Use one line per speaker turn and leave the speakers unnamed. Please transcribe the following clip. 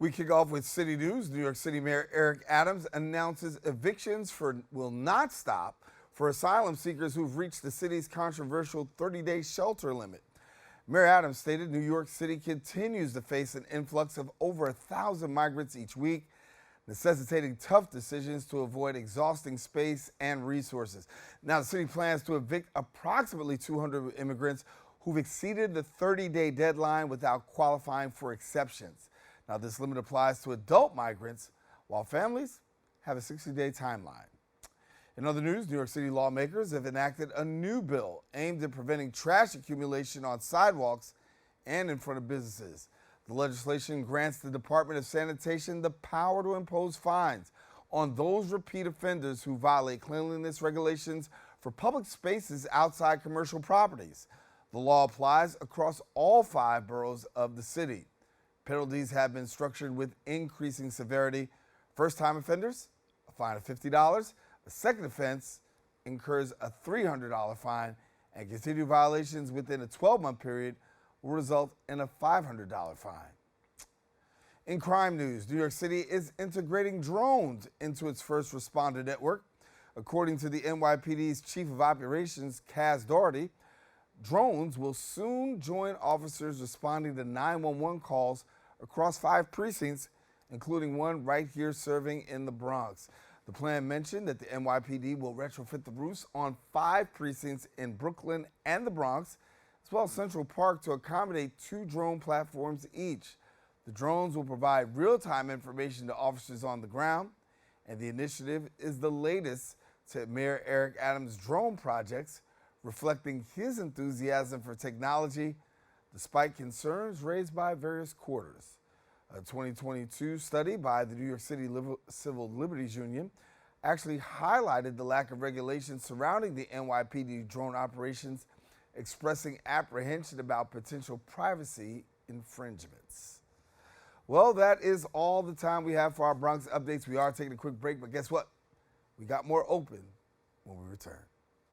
We kick off with city news. New York City Mayor Eric Adams announces evictions will not stop for asylum seekers who've reached the city's controversial 30-day shelter limit. Mayor Adams stated New York City continues to face an influx of over 1,000 migrants each week, necessitating tough decisions to avoid exhausting space and resources. Now, the city plans to evict approximately 200 immigrants who've exceeded the 30-day deadline without qualifying for exceptions. Now, this limit applies to adult migrants, while families have a 60-day timeline. In other news, New York City lawmakers have enacted a new bill aimed at preventing trash accumulation on sidewalks and in front of businesses. The legislation grants the Department of Sanitation the power to impose fines on those repeat offenders who violate cleanliness regulations for public spaces outside commercial properties. The law applies across all 5 boroughs of the city. Penalties have been structured with increasing severity. First-time offenders, a fine of $50. A second offense incurs a $300 fine, and continued violations within a 12-month period will result in a $500 fine. In crime news, New York City is integrating drones into its first responder network. According to the NYPD's Chief of Operations, Kaz Doherty, drones will soon join officers responding to 911 calls across 5 precincts, including one right here serving in the Bronx. The plan mentioned that the NYPD will retrofit the roofs on 5 precincts in Brooklyn and the Bronx, as well as Central Park, to accommodate 2 drone platforms each. The drones will provide real-time information to officers on the ground, and the initiative is the latest to Mayor Eric Adams' drone projects, reflecting his enthusiasm for technology despite concerns raised by various quarters. A 2022 study by the New York City Civil Liberties Union actually highlighted the lack of regulation surrounding the NYPD drone operations, expressing apprehension about potential privacy infringements. Well, that is all the time we have for our Bronx updates. We are taking a quick break, but guess what? We got more open when we return.